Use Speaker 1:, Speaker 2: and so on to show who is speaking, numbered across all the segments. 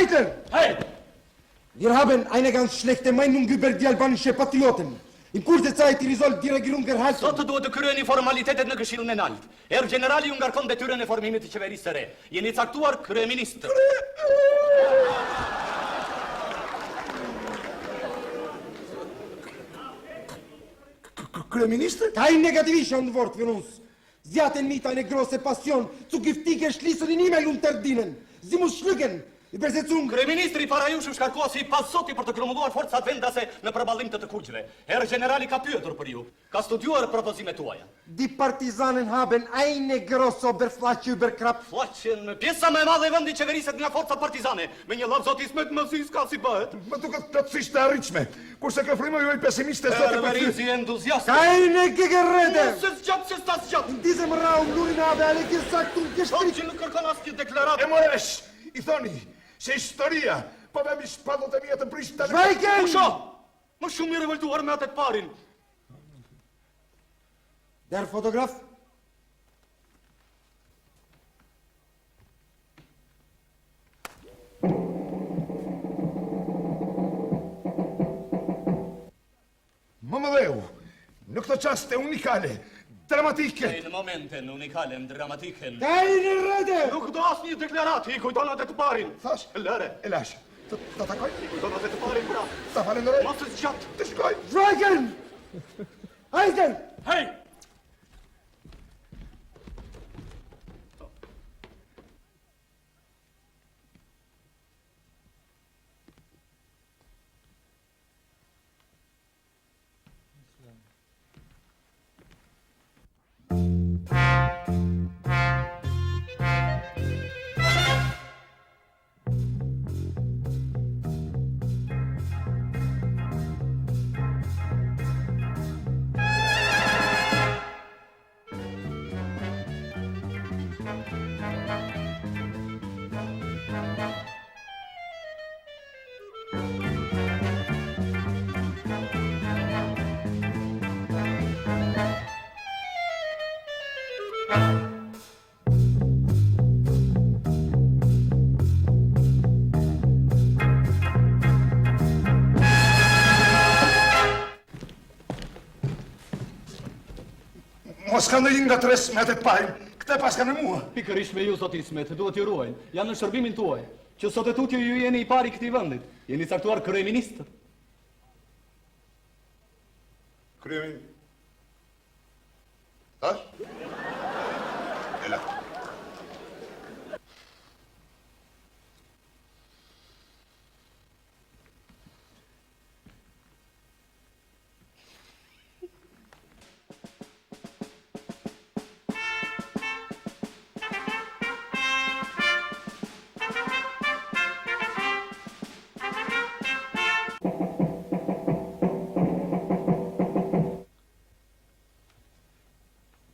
Speaker 1: Weiter!
Speaker 2: Hey!
Speaker 1: Wir haben eine ganz schlechte Meinung über die albanische Patrioten. In kurzer Zeit die soll die Regierung erhalten.
Speaker 2: Sot duhet të kryeni formalitetet në Këshillin e Lartë. Generali ju ngarkon detyrën e formimit të qeverisë së re. Jeni caktuar kryeministër.
Speaker 3: Kryeminister?
Speaker 1: Kein negativischer Wort für uns. Sie hatten mit eine große Passion zu giftige Schließungen in E-Mail unterdienen. Sie muss schlugen. Übersetzung.
Speaker 2: Kryeministri para jushëm shkarkua si pas zoti për të grumbulluar forcat vendase në përballim të kuqve. Generali ka pyetur për ju. Ka studiuar propozimet tuaja.
Speaker 1: Die Partisanen haben eine große Oberfläche überkrappt.
Speaker 2: Flaqen pjesa më e madhe e vendit qeveriset nga forcat partizane. Me një lavë zoti Ismet më s'ka si bëhet.
Speaker 3: Më duket plotësisht e arritshme. Kurse kjo frymë juaj pesimiste
Speaker 2: zotë për entuziast.
Speaker 1: Keine Gegenrede.
Speaker 2: Se sta zgjat.
Speaker 1: In diesem Raum nur in habe alle gesagt und gestrickt.
Speaker 2: Që nuk kërkon asnjë deklaratë.
Speaker 3: E moresh, I thoni, se historia, po me mi shpadot e mija të prisht të...
Speaker 1: Schweigen!
Speaker 2: Më shumë i revoltuar me atë të parin.
Speaker 1: Der Fotograf?
Speaker 3: Më dheu, në këtë qaste unikale, dramatike.
Speaker 2: Në momenten unikale, dramatike.
Speaker 1: Keine Rede!
Speaker 2: Nuk do asnjë deklaratë, I kujton atë të parin.
Speaker 3: Thash?
Speaker 2: Lëre.
Speaker 3: E lash. Të takoj?
Speaker 2: I kujton atë të parin, bra.
Speaker 3: Ta falenderoj?
Speaker 2: Mos të zgjat.
Speaker 3: Të shkoj.
Speaker 1: Schweigen! Heiden!
Speaker 2: Hey!
Speaker 3: Mos ka ndonjë nga tres me atë të parin, këte pas ka me mua.
Speaker 2: Pikërisht me ju, zoti Ismet, duhet ju ruajnë. Janë në shërbimin tuaj, që sot e tutje ju jeni I pari këtij vendit. Jeni caktuar kryeministër.
Speaker 3: Kryeministër? Tash? Ela.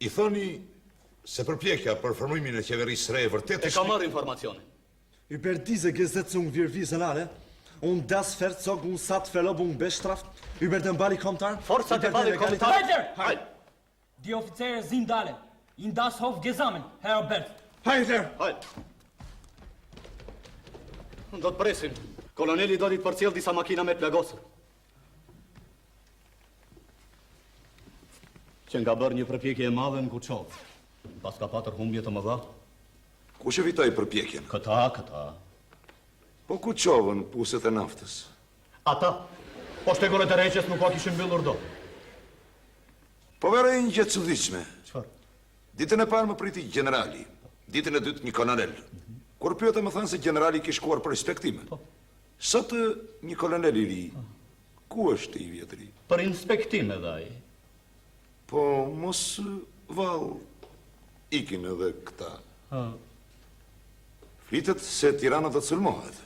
Speaker 3: I thoni se përpjekja për formimin e qeverisë re e vërtet
Speaker 2: E ka marrë informacionin.
Speaker 4: Über diese Gesetzung wir wissen alle, und das Verzog Sattverlobung bestraft über den Bali-Kommentar.
Speaker 2: Forcat e Bali-Kommentar.
Speaker 5: Weiter! Die Offiziere sind alle in das Hof gesammelt, Herr Bert.
Speaker 4: Heiter!
Speaker 2: Do të presim. Koloneli do të përcjell disa makina me plagosur. Që nga bërë një përpjekje e madhe në Kuçov. Pas ka patër humbje të mëdha.
Speaker 3: Kush e fitoi përpjekjen?
Speaker 2: Këta.
Speaker 3: Po Kuçovën, puset e naftës.
Speaker 2: Ata, po shtegolet e reqes nuk po kishin mbyllur do.
Speaker 3: Po vera e një gjë çuditshme.
Speaker 2: Çfarë?
Speaker 3: Ditën e parë më priti generali, ditën e dytë një kolonel. Kur pyeta më thanë se generali ki shkuar për inspektime. Sot një kolonel I ri. Ku është I vjetri?
Speaker 2: Për inspektime dhe ai.
Speaker 3: Po mos vallë ikin edhe këta. Flitet se Tirana do të sulmohet.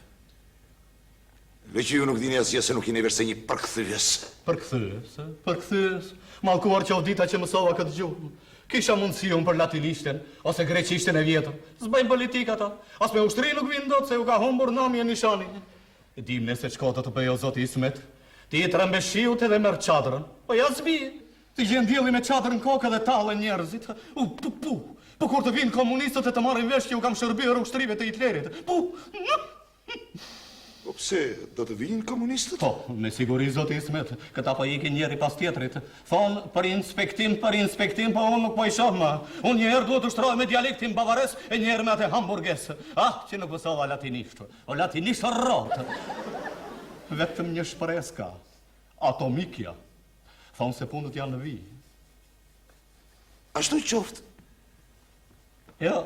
Speaker 3: Veç ju nuk dini asgjë se nuk jeni verse një përkthyes.
Speaker 2: Përkthyes. Mallkuar qofdita që mësova këtë gjuhë. Kisha mundësi unë për latinishten, ose greqishten e vjetër. S'bëjnë politik ata. As me ushtri nuk vinë dot se u ka humbur nami e nishani. E dim nëse çkota të bëjo zoti Ismet. Ti I trembeshiut edhe merr çadrën. Po ja zbie. Ti gjen dielli me çadrën kokë dhe tallen njerëzit. Po kur të vinë komunistët e të marrin vesh që u kam shërbyer ushtrive të Hitlerit.
Speaker 3: Po pse, do të vinë komunistët?
Speaker 2: Po, me siguri zoti Ismet, këta po ikin njeri pas tjetrit. Thonë për inspektim, po unë nuk po i shoh më. Unë njëherë duhet të ushtroj me dialektin bavares e njëherë me atë hamburges. Ah, që nuk mësova latinisht. O latinisht rrot. Vetëm një shpres ka. Atomikja. Thonë se punët janë në vi.
Speaker 3: Ashtu qoftë.
Speaker 2: Jo.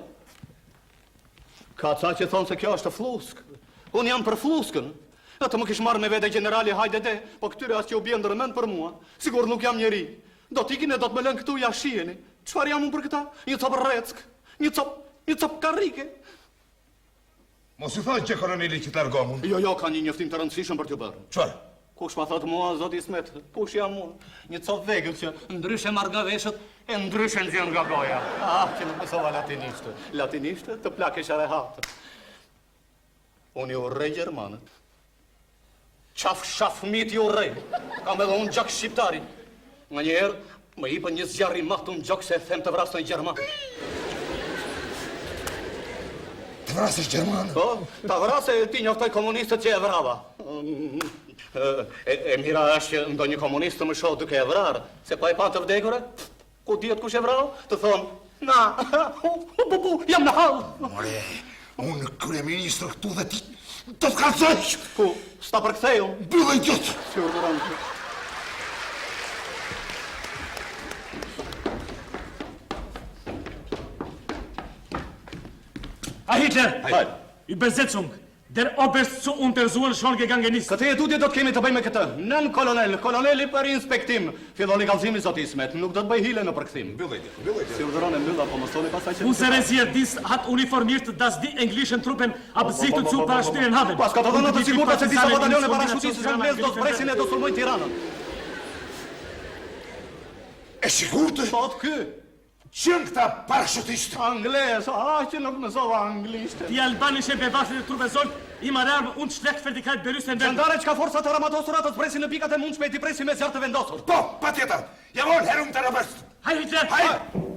Speaker 2: Ka ca që thonë se kjo është flusk. Unë jam për fluskën. Atë më kish marrë me vete generali Hajdete, po këtyre as që u bjen ndërmend për mua. Sigur nuk jam njeri. Do t'ikin e do të më lën këtu ja shiheni. Çfarë jam unë për këta? Një cop rreck, një cop karrike.
Speaker 3: Mos u thaj që koloneli që të largohë mund.
Speaker 2: Jo, ka një njoftim të rëndësishëm për t'ju bërë.
Speaker 3: Çfarë?
Speaker 2: Kush ma thot mua, zoti Ismet, kush jam unë? Një cop vegël që ndryshe marr nga veshët, e ndryshe nxjerr nga goja. Ah, që nuk mësova latinisht. Latinisht të plakesh rehat. Unë ju urrej Gjermanët. Qaf mit ju urrej. Kam edhe unë gjak shqiptari. Nga njerë, më hipën një zjarri mahtu në gjok se e them të vrasën Gjerman.
Speaker 3: Të vrasësh Gjermanë?
Speaker 2: Po, të vrasë e ti njoftoj komunistët që e vrava. E mira është që ndo një komunistë të më shoh duke e vrarë, se pa e pa të vdekure, ku dihet kush e vrarë, të thonë, na, jam në halë.
Speaker 3: More, unë kryeministër këtu dhe ti të të kalcoj!
Speaker 2: Ku, s'ta përktheju?
Speaker 3: Bëllë idiot!
Speaker 2: Si urduron të.
Speaker 5: Herr Hitler!
Speaker 2: Hej.
Speaker 5: Übersetzung. Der Oberst zu Untersuchungsgegangen ist.
Speaker 2: Këtë e tutje do të kemi të bëjmë me këtë. Nën koloneli për inspektim. Filloni kallëzimi zoti Ismet, nuk do të bëj hile në përkthim.
Speaker 3: Bëllë idiot!
Speaker 2: Si urduron e mbyll apo mësoni pastaj që...
Speaker 5: Unser Reservist hat uniformiert, dass die englischen Truppen Absicht zu parachutieren haben.
Speaker 2: Pas ka të dhënë të sigurta se disa batalione parashutisë anglez do të presin e do sulmojnë Tiranën.
Speaker 3: E sigurtë?
Speaker 2: Thot ky.
Speaker 3: Qënë këta parashutistë?
Speaker 2: Anglez, që nuk mësova anglisht.
Speaker 5: Die albanische bewaffnete Truppe soll im Alarm und Schlechtfertigkeit berüsten werden.
Speaker 2: Gjendare që ka forcat të ramatosura të presin në pikat e mundshme e t'i presin me zjarë të vendosur.
Speaker 3: Po, pa tjetër! Jawohl, Herr Unteroberst!
Speaker 5: Herr Hitler!
Speaker 3: Hajde!